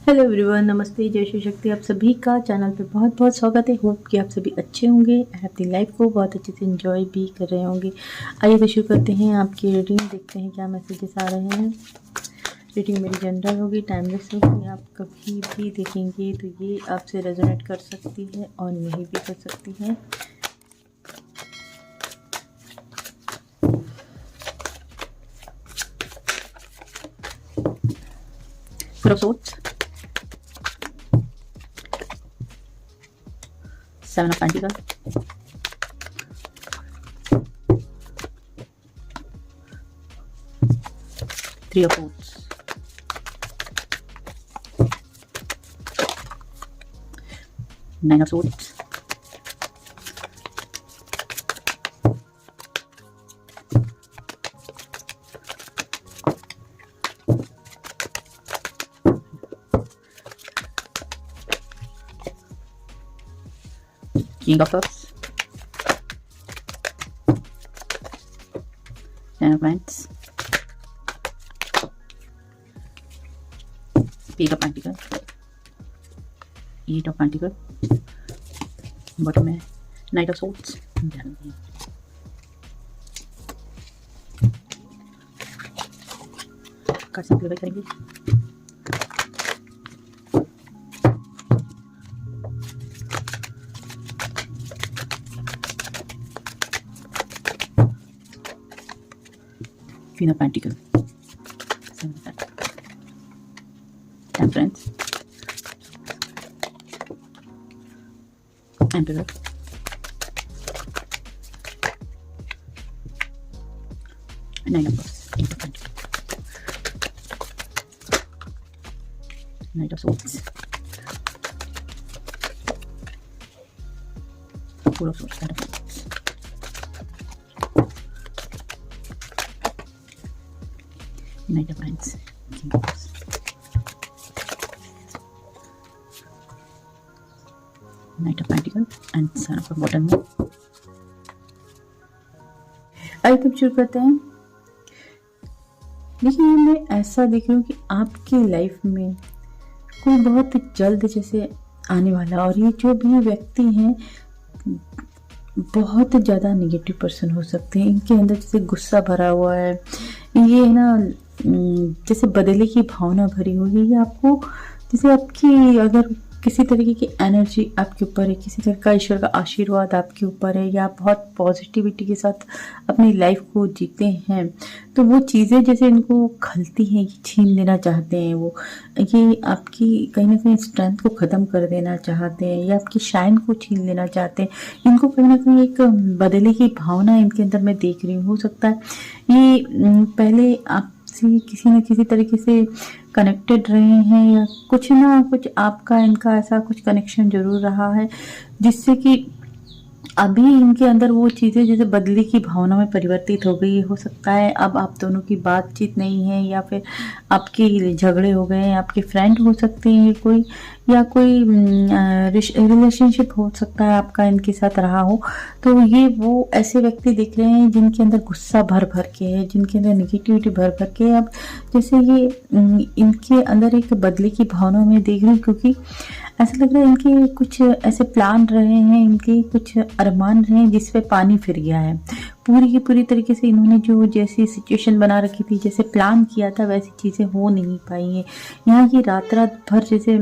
Hello everyone, नमस्ते, जय श्री शक्ति। आप सभी का चैनल पे बहुत बहुत स्वागत है। होप कि आप सभी अच्छे होंगे, अपनी लाइफ को बहुत अच्छे से एंजॉय भी कर रहे होंगे। आइए तो शुरू करते हैं आपकी रीडिंग, देखते हैं क्या मैसेजेस आ रहे हैं। रीडिंग मेरी जनरल होगी, टाइमलेस होगी। आप कभी भी देखेंगे तो ये आपसे रेजोनेट कर सकती है और नहीं भी कर सकती है। Crossroads, Seven of Pentacles, Three of Swords, Nine of Swords, King of Cups, Ten of Wands, Page of Pentacles, Eight of Pentacles, bottom में knight of swords. Card simplify करेंगे। Queen of pentacle, temperance, emperor, nine of cups, eight of pentacle, knight of swords, four of swords, knight of wands, king of cups, knight of pentacle and sun of bottom में। आइए तब शुरू करते हैं। देखिए, मैं ऐसा देख रही हूँ कि आपकी लाइफ में कोई बहुत जल्द जैसे आने वाला, और ये जो भी व्यक्ति हैं बहुत ज़्यादा नेगेटिव पर्सन हो सकते हैं। इनके अंदर जैसे गुस्सा भरा हुआ है, ये है ना, जैसे बदले की भावना भरी हुई है। ये आपको जैसे आपकी अगर किसी तरीके की एनर्जी आपके ऊपर है, किसी तरह का ईश्वर का आशीर्वाद आपके ऊपर है, या आप बहुत पॉजिटिविटी के साथ अपनी लाइफ को जीते हैं, तो वो चीज़ें जैसे इनको खलती हैं, ये छीन लेना चाहते हैं। वो ये आपकी कहीं ना कहीं स्ट्रेंथ को ख़त्म कर देना चाहते हैं, या आपकी शाइन को छीन लेना चाहते हैं। इनको कहीं ना कहीं एक बदले की भावना इनके अंदर मैं देख रही हूँ। हो सकता है ये पहले आप किसी न किसी तरीके से कनेक्टेड रहे हैं, या कुछ ना कुछ आपका इनका ऐसा कुछ कनेक्शन जरूर रहा है, जिससे कि अभी इनके अंदर वो चीज़ें जैसे बदली की भावना में परिवर्तित हो गई। हो सकता है अब आप दोनों की बातचीत नहीं है, या फिर आपके झगड़े हो गए हैं। आपके फ्रेंड हो सकते हैं कोई, या कोई रिलेशनशिप हो सकता है आपका इनके साथ रहा हो। तो ये वो ऐसे व्यक्ति दिख रहे हैं जिनके अंदर गुस्सा भर भर के है, जिनके अंदर निगेटिविटी भर भर के है। अब जैसे ये इनके अंदर एक बदले की भावना में देख रही हूँ, क्योंकि ऐसा लग रहा है इनके कुछ ऐसे प्लान रहे हैं, इनके कुछ अरमान रहे हैं जिस पे पानी फिर गया है। पूरी की पूरी तरीके से इन्होंने जो जैसी सिचुएशन बना रखी थी, जैसे प्लान किया था, वैसी चीज़ें हो नहीं पाई हैं। यहाँ ये रात रात भर जैसे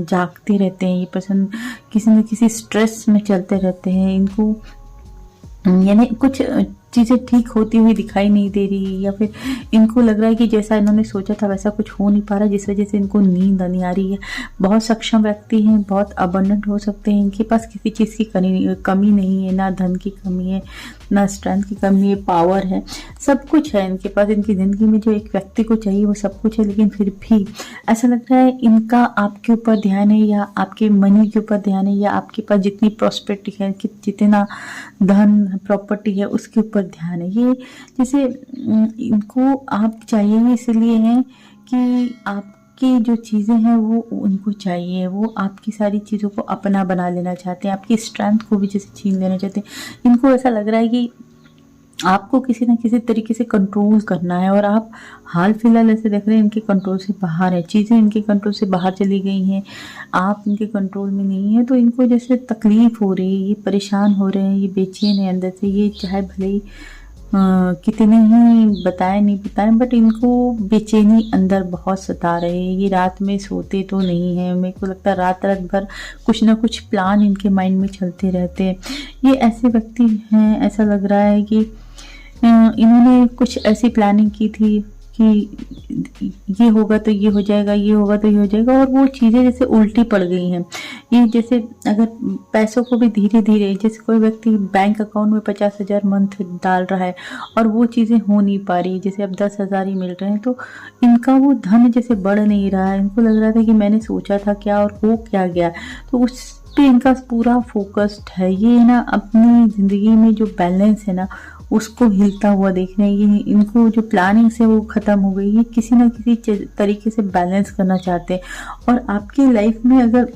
जागते रहते हैं। ये पर्सन किसी न किसी स्ट्रेस में चलते रहते हैं। इनको यानी कुछ चीज़ें ठीक होती हुई दिखाई नहीं दे रही, या फिर इनको लग रहा है कि जैसा इन्होंने सोचा था वैसा कुछ हो नहीं पा रहा, जिस वजह से इनको नींद नहीं आ रही है। बहुत सक्षम व्यक्ति हैं, बहुत अबंडेंट हो सकते हैं। इनके पास किसी चीज़ की कमी नहीं है, ना धन की कमी है, ना स्ट्रेंथ की कमी है, पावर है, सब कुछ है इनके पास। इनकी ज़िंदगी में जो एक व्यक्ति को चाहिए वो सब कुछ है, लेकिन फिर भी ऐसा लग रहा है इनका आपके ऊपर ध्यान है, या आपके मनी के ऊपर ध्यान है, या आपके पास जितनी प्रॉस्पेरिटी है, जितना धन प्रॉपर्टी है, उसके ऊपर ध्यान है। ये जैसे इनको आप चाहिए इसलिए है कि आपकी जो चीज़ें हैं वो उनको चाहिए। वो आपकी सारी चीज़ों को अपना बना लेना चाहते हैं, आपकी स्ट्रेंथ को भी जैसे छीन लेना चाहते हैं। इनको ऐसा लग रहा है कि आपको किसी न किसी तरीके से कंट्रोल करना है, और आप हाल फिलहाल ऐसे देख रहे हैं इनके कंट्रोल से बाहर है, चीज़ें इनके कंट्रोल से बाहर चली गई हैं, आप इनके कंट्रोल में नहीं है। तो इनको जैसे तकलीफ हो रही है, ये परेशान हो रहे हैं, ये बेचैन है अंदर से, ये चाहे भले ही कितने ही बताएं नहीं बताएं, बट इनको बेचैनी अंदर बहुत सता रहे हैं। ये रात में सोते तो नहीं है, मेरे को लगता है रात रात भर कुछ ना कुछ प्लान इनके माइंड में चलते रहते हैं। ये ऐसे व्यक्ति हैं, ऐसा लग रहा है कि इन्होंने कुछ ऐसी प्लानिंग की थी कि ये होगा तो ये हो जाएगा, ये होगा तो ये हो जाएगा, और वो चीज़ें जैसे उल्टी पड़ गई हैं। ये जैसे अगर पैसों को भी धीरे धीरे, जैसे कोई व्यक्ति बैंक अकाउंट में 50,000 मंथ डाल रहा है और वो चीज़ें हो नहीं पा रही, जैसे अब 10,000 ही मिल रहे हैं, तो इनका वो धन जैसे बढ़ नहीं रहा है। इनको लग रहा था कि मैंने सोचा था क्या और हो क्या गया, तो उस पे इनका पूरा फोकस्ड है। ये ना अपनी ज़िंदगी में जो बैलेंस है ना उसको हिलता हुआ देख रहे हैं। ये इनको जो प्लानिंग से वो ख़त्म हो गई, ये किसी न किसी तरीके से बैलेंस करना चाहते हैं। और आपकी लाइफ में अगर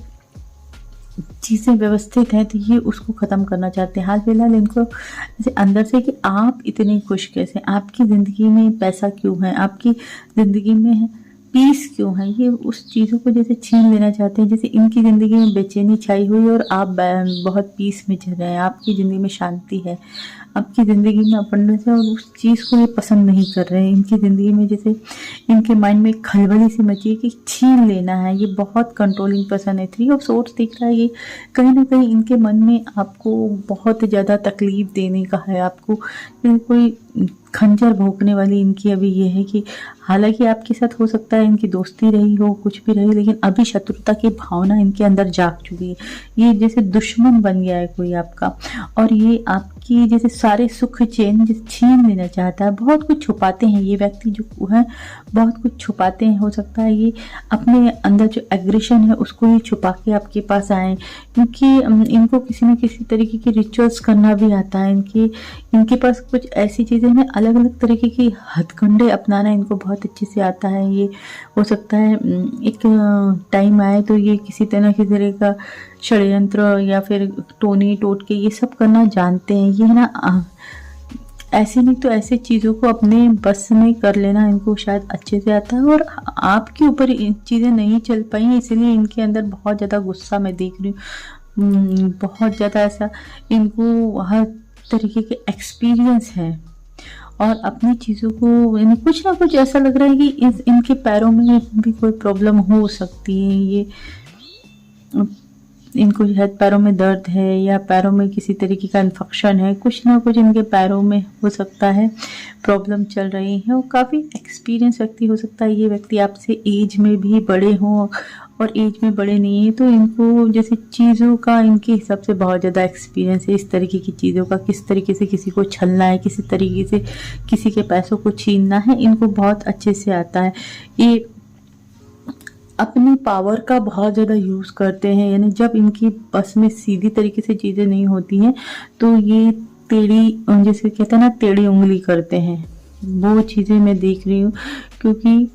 चीज़ें व्यवस्थित हैं तो ये उसको ख़त्म करना चाहते हैं। हाल फिलहाल इनको जैसे अंदर से कि आप इतने खुश कैसे, आपकी ज़िंदगी में पैसा क्यों है, आपकी ज़िंदगी में पीस क्यों है, ये उस चीज़ों को जैसे छीन लेना चाहते हैं। जैसे इनकी ज़िंदगी में बेचैनी छाई हुई है और आप बहुत पीस में चल रहे हैं, आपकी ज़िंदगी में शांति है, आपकी ज़िंदगी में अबंडेंस है, और उस चीज़ को ये पसंद नहीं कर रहे हैं। इनकी ज़िंदगी में जैसे इनके माइंड में खलबली सी मची है कि छीन लेना है। ये बहुत कंट्रोलिंग पर्सन है। 3 ऑफ सोर्स दिख रहा है, ये कहीं ना कहीं इनके मन में आपको बहुत ज़्यादा तकलीफ देने का है। आपको कोई खंजर भोंकने वाली इनकी अभी ये है कि हालांकि आपके साथ हो सकता है इनकी दोस्ती रही हो, कुछ भी रही, लेकिन अभी शत्रुता की भावना इनके अंदर जाग चुकी है। ये जैसे दुश्मन बन गया है कोई आपका, और ये आपकी जैसे सारे सुख चैन जैसे छीन लेना चाहता है। बहुत कुछ छुपाते हैं ये व्यक्ति जो है, बहुत कुछ छुपाते हैं। हो सकता है ये अपने अंदर जो एग्रेशन है उसको ही छुपा के आपके पास आए, क्योंकि इनको किसी न किसी तरीके की रिचुअल्स करना भी आता है। इनके पास कुछ ऐसी चीज़ें हैं, अलग अलग तरीके की हथकंडे अपनाना इनको बहुत अच्छे से आता है। ये हो सकता है एक टाइम आए तो ये किसी तरह का षड्यंत्र या फिर टोनी टोटके ये सब करना जानते हैं। ये है ना ऐसे नहीं तो ऐसे चीज़ों को अपने बस में कर लेना इनको शायद अच्छे से आता है, और आपके ऊपर चीज़ें नहीं चल पाई, इसलिए इनके अंदर बहुत ज़्यादा गुस्सा मैं देख रही हूँ। बहुत ज़्यादा ऐसा इनको हर तरीके के एक्सपीरियंस है, और अपनी चीज़ों को यानी कुछ ना कुछ ऐसा लग रहा है कि इनके पैरों में भी कोई प्रॉब्लम हो सकती है। ये इनको शायद पैरों में दर्द है या पैरों में किसी तरीके का इन्फेक्शन है, कुछ ना कुछ इनके पैरों में हो सकता है प्रॉब्लम चल रही है। और काफ़ी एक्सपीरियंस व्यक्ति हो सकता है। ये व्यक्ति आपसे एज में भी बड़े हों और एज में बड़े नहीं है, तो इनको जैसे चीज़ों का इनके हिसाब से बहुत ज़्यादा एक्सपीरियंस है। इस तरीके की चीज़ों का, किस तरीके से किसी को छलना है, किसी तरीके से किसी के पैसों को छीनना है, इनको बहुत अच्छे से आता है। ये अपनी पावर का बहुत ज़्यादा यूज़ करते हैं, यानी जब इनकी बस में सीधी तरीके से चीज़ें नहीं होती हैं तो ये टेढ़ी, जैसे कहते हैं ना, टेढ़ी उंगली करते हैं। वो चीज़ें मैं देख रही हूँ, क्योंकि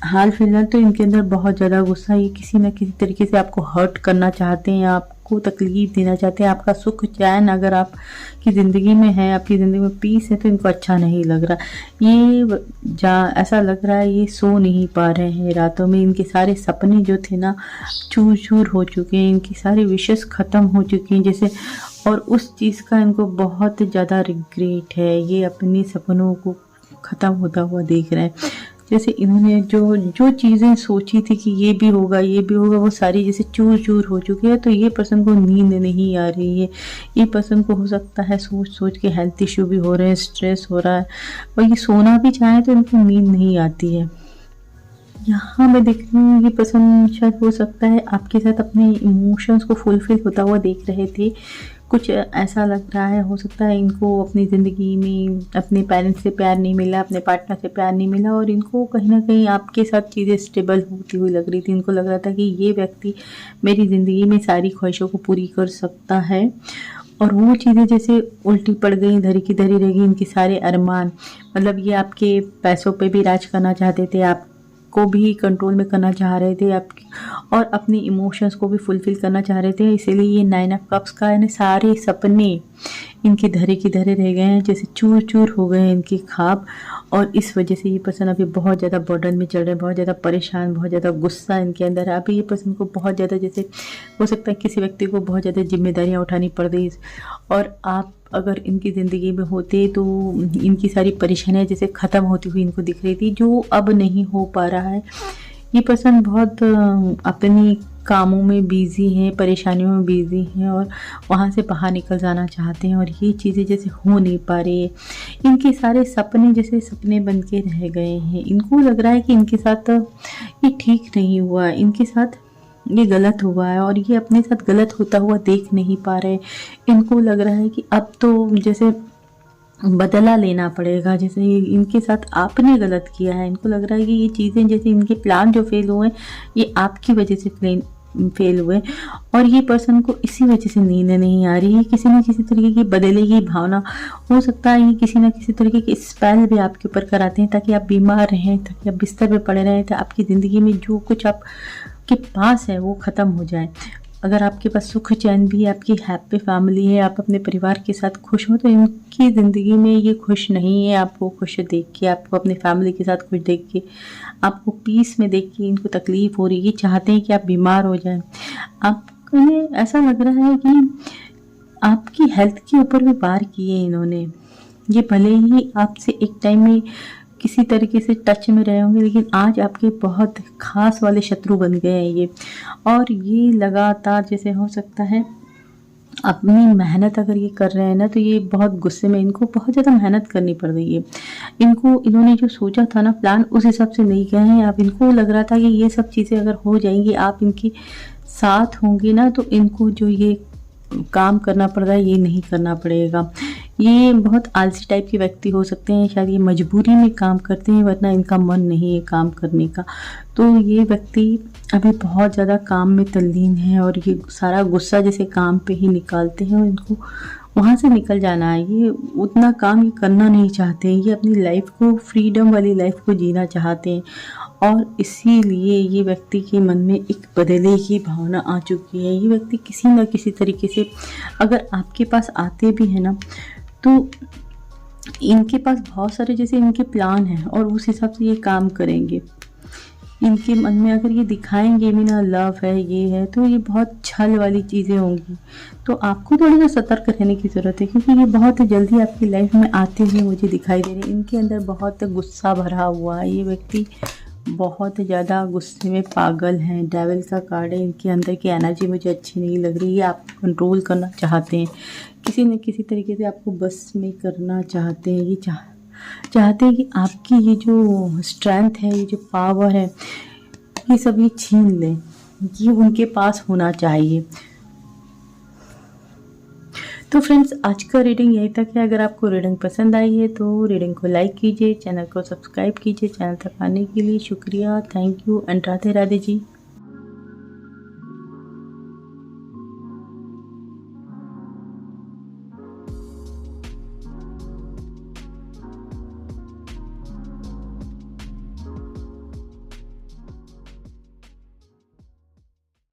हाल फिलहाल तो इनके अंदर बहुत ज़्यादा गुस्सा, ये किसी न किसी तरीके से आपको हर्ट करना चाहते हैं, आपको तकलीफ देना चाहते हैं। आपका सुख चैन अगर आपकी ज़िंदगी में है, आपकी ज़िंदगी में पीस है, तो इनको अच्छा नहीं लग रहा। ये ऐसा लग रहा है ये सो नहीं पा रहे हैं रातों में। इनके सारे सपने जो थे ना चूर चूर हो चुके हैं, इनकी सारी विशेष ख़त्म हो चुकी हैं जैसे, और उस चीज़ का इनको बहुत ज़्यादा रिग्रेट है। ये अपने सपनों को ख़त्म होता हुआ देख रहे हैं। जैसे इन्होंने जो चीज़ें सोची थी कि ये भी होगा वो सारी जैसे चूर चूर हो चुकी है। तो ये पर्सन को नींद नहीं आ रही है। ये पर्सन को हो सकता है सोच सोच के हेल्थ इश्यू भी हो रहे हैं, स्ट्रेस हो रहा है, और ये सोना भी चाहे तो इनको नींद नहीं आती है। यहाँ मैं देख रही हूँ ये पर्सन शायद हो सकता है आपके साथ अपने इमोशंस को फुलफिल होता हुआ देख रहे थे। कुछ ऐसा लग रहा है, हो सकता है इनको अपनी ज़िंदगी में अपने पेरेंट्स से प्यार नहीं मिला, अपने पार्टनर से प्यार नहीं मिला, और इनको कहीं ना कहीं आपके साथ चीज़ें स्टेबल होती हुई लग रही थी। इनको लग रहा था कि ये व्यक्ति मेरी ज़िंदगी में सारी ख्वाहिशों को पूरी कर सकता है, और वो चीज़ें जैसे उल्टी पड़ गई, धरी की धरी रह गई। इनके सारे अरमान, मतलब ये आपके पैसों पे भी राज करना चाहते थे, आपको भी कंट्रोल में करना चाह रहे थे, आपकी और अपनी इमोशंस को भी फुलफिल करना चाह रहे थे। इसीलिए ये 9 ऑफ कप्स का यानी सारे सपने इनके धरे की धरे रह गए हैं, जैसे चूर चूर हो गए हैं इनके ख्वाब। और इस वजह से ये पर्सन अभी बहुत ज़्यादा बर्डन में चल रहे हैं, बहुत ज़्यादा परेशान, बहुत ज़्यादा गुस्सा इनके अंदर है। अभी ये पर्सन को बहुत ज़्यादा, जैसे हो सकता है किसी व्यक्ति को बहुत ज़्यादा जिम्मेदारियाँ उठानी पड़ गई, और आप अगर इनकी ज़िंदगी में होते तो इनकी सारी परेशानियाँ जैसे ख़त्म होती हुई इनको दिख रही थी, जो अब नहीं हो पा रहा है। ये पर्सन बहुत अपनी कामों में बिज़ी हैं, परेशानियों में बिज़ी हैं, और वहाँ से बाहर निकल जाना चाहते हैं, और ये चीज़ें जैसे हो नहीं पा रही है। इनके सारे सपने जैसे सपने बन के रह गए हैं। इनको लग रहा है कि इनके साथ ये ठीक नहीं हुआ, इनके साथ ये गलत हुआ है, और ये अपने साथ गलत होता हुआ देख नहीं पा रहे। इनको लग रहा है कि अब तो जैसे बदला लेना पड़ेगा, जैसे इनके साथ आपने गलत किया है। इनको लग रहा है कि ये चीज़ें, जैसे इनके प्लान जो फेल हुए ये आपकी वजह से फेल हुए, और ये पर्सन को इसी वजह से नींद नहीं आ रही है। किसी न किसी तरीके की बदले की भावना, हो सकता है ये किसी न किसी तरीके के स्पेल भी आपके ऊपर कराते हैं, ताकि आप बीमार रहें, ताकि आप बिस्तर पे पड़े रहें, ताकि आपकी ज़िंदगी में जो कुछ आपके पास है वो ख़त्म हो जाए। अगर आपके पास सुख चैन भी है, आपकी हैप्पी फैमिली है, आप अपने परिवार के साथ खुश हो, तो इनकी ज़िंदगी में ये खुश नहीं है। आपको खुश देख के, आपको अपनी फैमिली के साथ खुश देख के, आपको पीस में देख के इनको तकलीफ़ हो रही है। ये चाहते हैं कि आप बीमार हो जाएं। आपको ऐसा लग रहा है कि आपकी हेल्थ के ऊपर भी वार किए इन्होंने। ये भले ही आपसे एक टाइम में किसी तरीके से टच में रहे होंगे, लेकिन आज आपके बहुत खास वाले शत्रु बन गए हैं ये। और ये लगातार, जैसे हो सकता है अपनी मेहनत अगर ये कर रहे हैं ना, तो ये बहुत गुस्से में, इनको बहुत ज़्यादा मेहनत करनी पड़ रही है। इन्होंने जो सोचा था ना प्लान, उस हिसाब से नहीं गए हैं। अब इनको लग रहा था कि ये सब चीज़ें अगर हो जाएंगी, आप इनके साथ होंगे ना, तो इनको जो ये काम करना पड़ रहा है ये नहीं करना पड़ेगा। ये बहुत आलसी टाइप के व्यक्ति हो सकते हैं, शायद ये मजबूरी में काम करते हैं, वरना इनका मन नहीं है काम करने का। तो ये व्यक्ति अभी बहुत ज़्यादा काम में तल्लीन है, और ये सारा गुस्सा जैसे काम पे ही निकालते हैं, और इनको वहाँ से निकल जाना है। ये उतना काम ये करना नहीं चाहते हैं, ये अपनी लाइफ को, फ्रीडम वाली लाइफ को जीना चाहते हैं, और इसीलिए ये व्यक्ति के मन में एक बदले की भावना आ चुकी है। ये व्यक्ति किसी न किसी तरीके से अगर आपके पास आते भी हैं ना, तो इनके पास बहुत सारे जैसे इनके प्लान हैं, और उस हिसाब से ये काम करेंगे। इनके मन में अगर ये दिखाएंगे भी ना लव है, ये है, तो ये बहुत छल वाली चीज़ें होंगी। तो आपको थोड़ा सा सतर्क रहने की ज़रूरत है, क्योंकि ये बहुत जल्दी आपकी लाइफ में आते हुए मुझे दिखाई दे रहे हैं। इनके अंदर बहुत गुस्सा भरा हुआ है। ये व्यक्ति बहुत ज़्यादा गुस्से में पागल हैं। डेविल का कार्ड है। इनके अंदर की एनर्जी मुझे अच्छी नहीं लग रही है। आपको कंट्रोल करना चाहते हैं, किसी न किसी तरीके से आपको बस में करना चाहते हैं। ये चाहते हैं कि आपकी ये जो स्ट्रेंथ है, ये जो पावर है, ये सब ये छीन लें। ये उनके पास होना चाहिए। तो फ्रेंड्स, आज का रीडिंग यहीं तक है। अगर आपको रीडिंग पसंद आई है तो रीडिंग को लाइक कीजिए, चैनल को सब्सक्राइब कीजिए। चैनल तक आने के लिए शुक्रिया, thank you and Radhe Radhe ji.